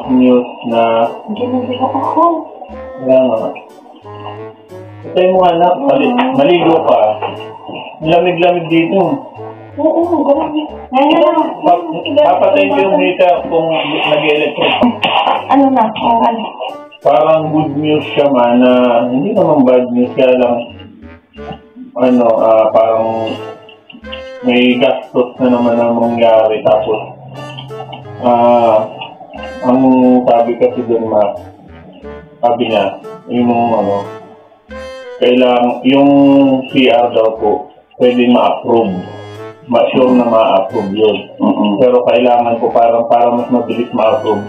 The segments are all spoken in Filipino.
News na... Ginagawa ko ako. Kaya nga. Patay mo anak, maligo ka. Lamig-lamig dito. Oo, grabe. Papatayin ko yung heater kung nag-electric. Ano na? Ano? Parang good news siya man na hindi naman bad news, kaya lang parang may gastos na naman na mangyari. Tapos ang sabi kasi doon sabi niya kailangan yung CR daw po pwede ma-approve, sure na ma-approve yun. Pero kailangan po para mas mabilis ma-approve,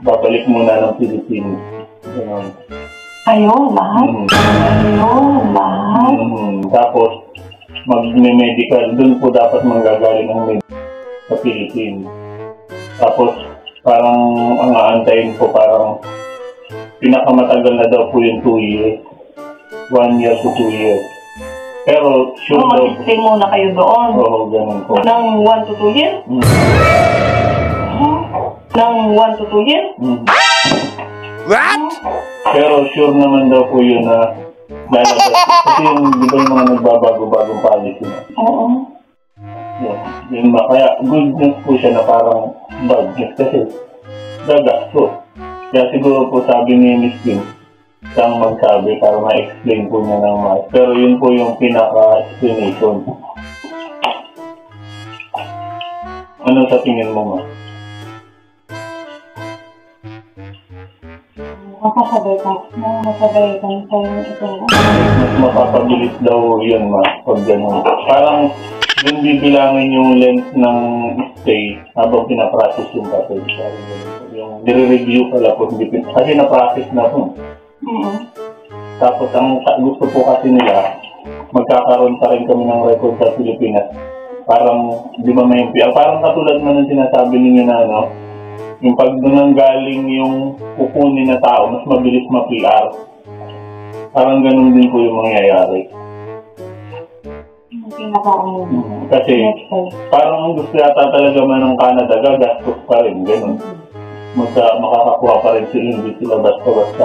babalik muna ng Philippines. Ayun, lahat? Ayun, lahat? Tapos, mag-medical, dun po dapat manggagaling ng medical sa Philippines. Tapos, parang ang aantayin po, parang pinakamatagal na daw po yung 2 years. 1 year to 2 years. Pero, sure daw. Mag-stay muna kayo doon? Oo, ganun po. Ng 1 to 2 years? Ng 1 to 2 years? What? Pero sure naman daw po yun na lalabas. Kasi di ba yung mga nagbabago-bagong policy na? Oo. Yun ba? Kaya good news po siya na parang bad news kasi gagastos. Kaya siguro po sabi ni Miss Kim, siyang magsabi para ma-explain po niya ng mas. Pero yun po yung pinaka-explanation. Ano sa tingin mo, ma? Makasabay ka sa ito. Mas mapapabilis daw yun, ma, pag gano'n. Parang yung bibilangin yung length ng stay habang pinaprocess yung papel. Yung nire-review pala po, kasi na-process na po. Tapos ang gusto po kasi nila, magkakaroon pa rin kami ng record sa Pilipinas. Parang, di ba may PR? Parang katulad na ng sinasabi ninyo na, yung pag doon galing yung kukunin na tao, mas mabilis ma-PR. Parang ganun din po yung mangyayari. Kasi parang ang gusto yata talaga man ng Canada, gagastos pa rin, ganun. Makakakuha pa rin sila, hindi sila basta-basta.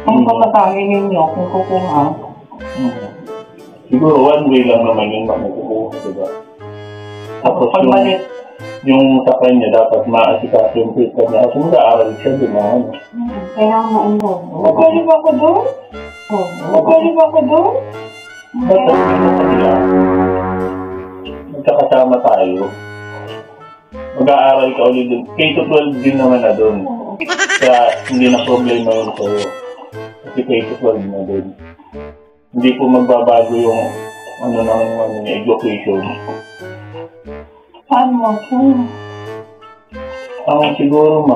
Ang pamatangin ninyo kung kukuha. Siguro one way lang naman yung makukuha, diba? Tapos pagbalik, yung sa kanya dapat maasikaso yung pita niya. Kasi mag-aaral siya, di ba? Kailangan ma-involve. Magaling ba ako doon? Magaling ba ako doon? Ba't sabihin mo kanila? Magkakasama tayo. Mag-aaral ka ulit doon. K-12 din naman na doon. Kaya hindi na problema yun sa'yo. Kasi K-12 na doon. Hindi po magbabago yung education. Paano ako? Siguro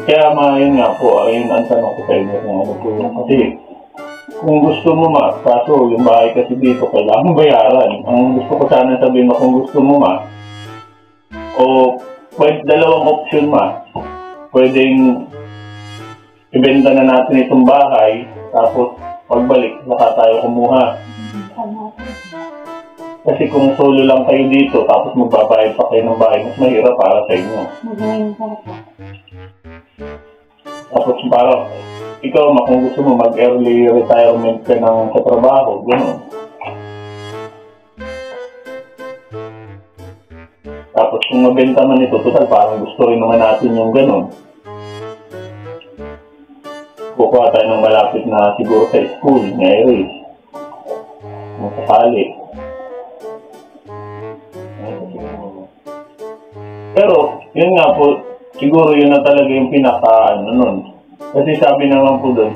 kaya yun nga po, ayun ang tanong ko sa inyo kung ano po yun. Kasi kung gusto mo kaso yung bahay kasi dito kailangan bayaran. Ang gusto ko sana sabihin mo, kung gusto mo dalawang option pwedeng ibenta na natin itong bahay, tapos pagbalik, saka tayo kumuha. Kasi kung solo lang kayo dito, tapos magbabayad pa kayo ng bahay, mas mahirap para sa inyo. Tapos parang, ikaw kung gusto mo mag-early retirement ka sa trabaho, gano'n. Tapos kung mabenta man ito, total parang gusto rin naman natin yung gano'n. Kukuha tayo ng malapit na siguro sa school, ngayon. Masakali. Pero, yun nga po, siguro yun na talaga yung nun. Kasi sabi naman po doon,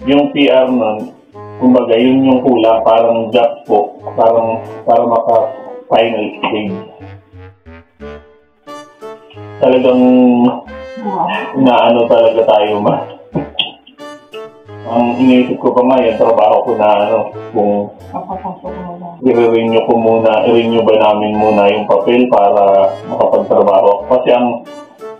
yung PR nun, kumbaga yun yung kulang, parang job po, para maka-final stage. Talagang inaano talaga tayo Ang iniisip ko pa yung trabaho ko kung i-renew ba namin muna yung papel para makapagtrabaho. Kasi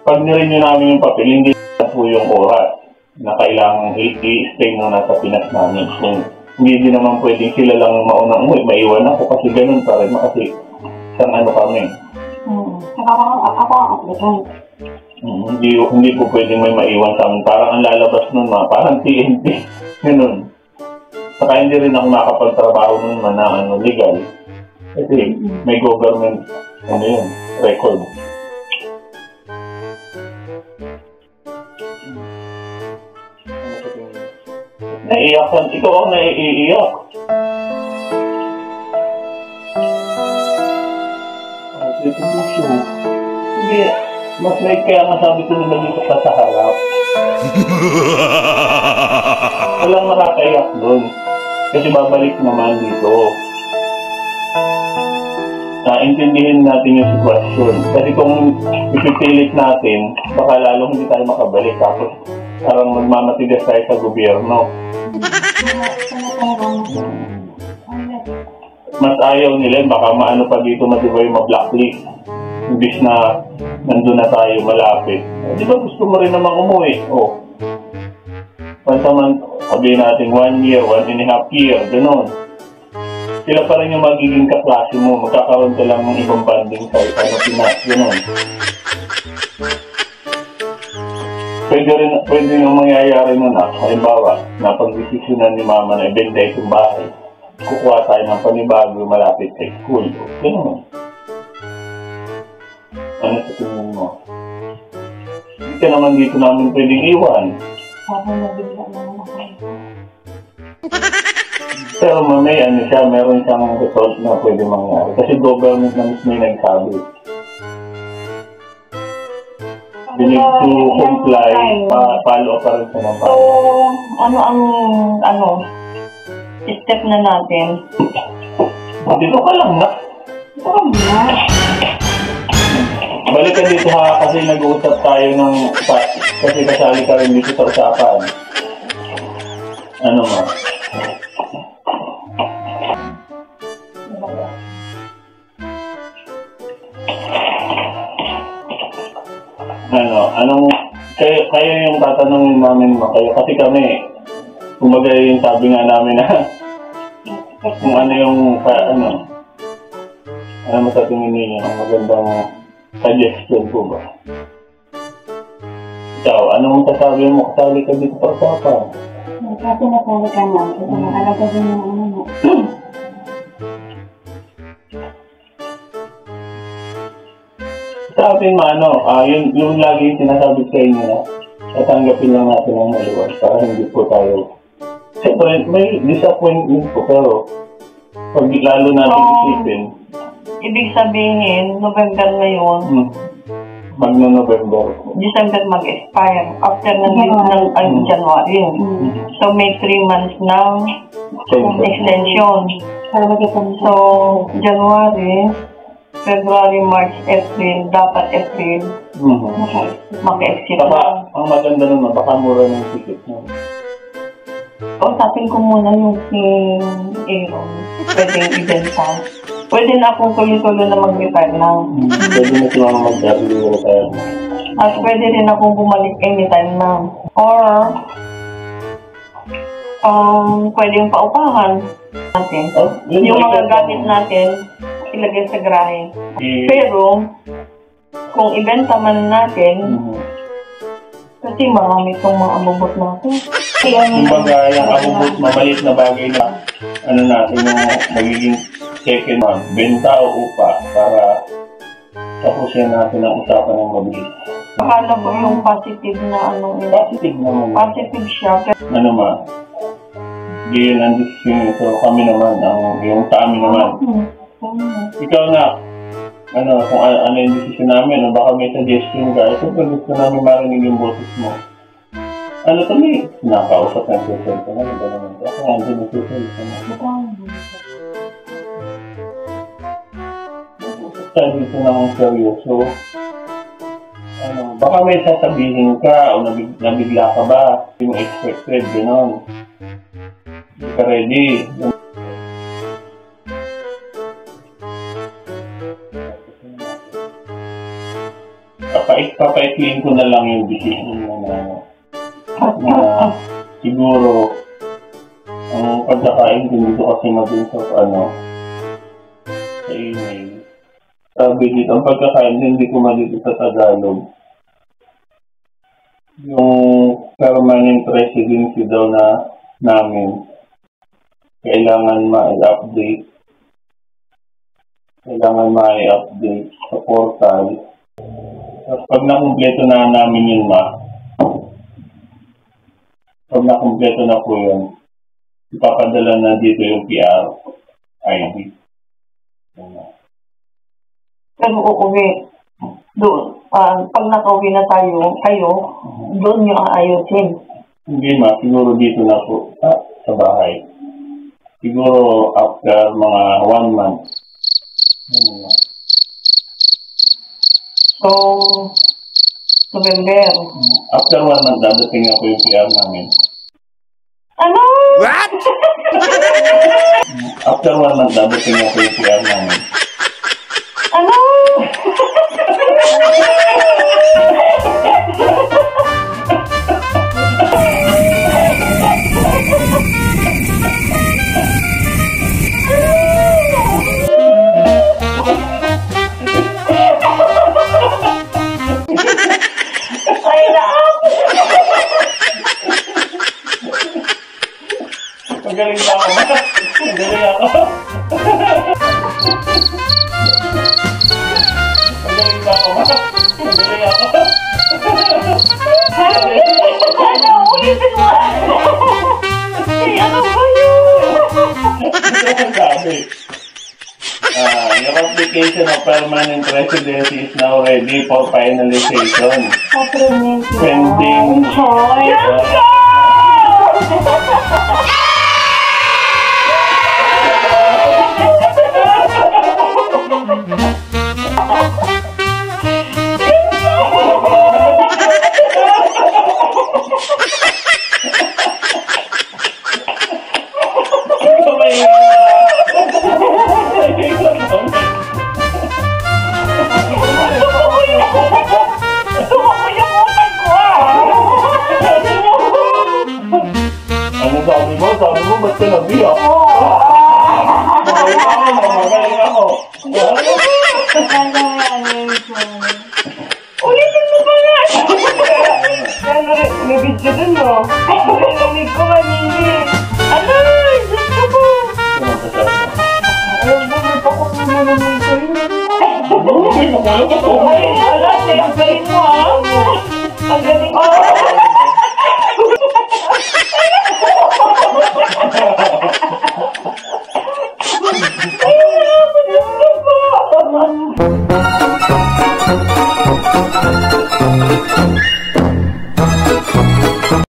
pag ni-renew namin yung papel, hindi na po yung oras na kailangan i-stay muna sa Pinas namin. Kung hindi din naman pwedeng sila lang maunang umuwi, maiwan ako kasi ganun pa rin, kasi isang ano kami. Saka ako ang applicant. Hindi po pwedeng may maiwan sa amin. Parang ang lalabas nun, parang TNT. Ganun. Saka hindi rin ako nakapagtrabaho nun na legal. Kasi may government, record. Naiiyak ka. Ikaw ang naiiyak. Hindi. Mas may kaya masabi ko naman dito ka sa harap. Walang nakakaiyak doon. Kasi babalik naman dito. Intindihin natin yung sitwasyon. Kasi kung ipipilit natin, baka lalo hindi tayo makabalik. Tapos parang magmamatigas tayo sa gobyerno. Mas ayaw nila, baka maano pa dito matibay ma-blacklist. Imbis na nandun na tayo malapit. Di ba gusto mo rin namang umuwi? Pansaman, sabihin natin 1 year, 1.5 year, gano'n. Sila pa rin yung magiging kaklase mo. Magkakaroon ka lang ng ibang banding sa Pinas, gano'n. Pwede yung mangyayari nun halimbawa, napag-desisyonan ni mama na ibenta itong bahay. Kukuha tayo ng panibago malapit sa school. Gano'n. Ano sa tingin mo? Hindi ka naman dito namin pwedeng iwan. Sabi na bigla naman ako. Pero meron siyang result na pwede mangyari. Kasi government na mismo yung nagsabi. You need to comply, follow pa rin sa mga. So, ano ang step na natin? Dito ka lang na. Ito ka muna. Balik ka dito kasi nag-uusap tayo kasi kasali ka rin dito sa usapan. Ano nga? Kayo yung tatanungin namin mo kayo kasi kami, kumbaga yung sabi nga namin na kung ano yung ano sa tingin ninyo ang magandang suggestion po ba? Ikaw, anong masasabi mo? Kasali ka dito sa usapan? Kasi nasali ka na. Ito nakalaga din yung mo. Sa atin yung lagi sinasabi sa inyo na tatanggapin lang natin ang maluwag para hindi po tayo. Siyempre, may disappointment po pero pag lalo natin isipin. Ibig sabihin, November ngayon, Magno-November. December mag-expire. After ng January. So, may 3 months ng extension. So, January, February, March, April, dapat April, mag-exit na. Ang maganda naman, baka mura ng ticket mo. Tapin ko muna yung Aaron. Pwedeng ibenta. Pwede na akong tuloy-tuloy na mag-retire lang. Pwede na sila mag-retire. At pwede rin akong bumalik anytime na. Or, pwedeng paupahan natin. Yung mga gamit natin, ilagay sa garahe. Pero, kung ibenta man natin, kasi marami itong mga abubot natin. Kumbaga, yung abubot, mabalik na bagay na natin yung magiging second month, benta o upa para tapusin natin ang usapan ng mabilis. Akala ko yung positive na Positive naman. Positive siya. Hindi yun ang decision. So kami naman, yung sa amin naman. Ikaw na, kung ano yung decision namin, baka may suggestion ka. Ito kung gusto namin marinig yung boses mo. Kami, nakausap ng social ka na, ako nga din yung social ka na. Tayo dito ng seryoso. Baka may sasabihin ka o nabigla ka ba? Yung expected, gano'n. Hindi ka ready. Papaikliin ko na lang yung decision mo na siguro Ang pagkakain dito kasi madun sa sa email. Sabi dito, ang pagkakain hindi ko malito sa Tagalog. Yung permanent residency daw namin, kailangan ma-update. Kailangan ma-update sa portal. Tapos pag nakumpleto na namin yun, pag nakumpleto na po yun, ipapadala na dito yung PR ID. Pero uuwi doon. Pag nakauwi na kayo, doon yung aayusin. Hindi siguro dito na po sa bahay. Siguro after mga 1 month. So, November. After 1 month, dadating ako yung PR namin. Ano? What? After 1 month, dadating ako yung PR namin. Ano? Ay, Magaling na ako. Magaling ako. Magaling na ako. Magaling ako. ano? Ulitin mo. Ano ba yun? Sabi. Your application of permanent residency is now ready for finalization. Pending. Ano sabi mo? Sabi mo, ba't ka nabiyak? Magaling ako. Ulitin mo ba nga? May video dun, no? Narinig ko kanini. Ano? Gusto ko. Ayaw mo, may pakukulo naman kayo. Ay, ala, ang galing mo, ha? Ang galing mo. Ay,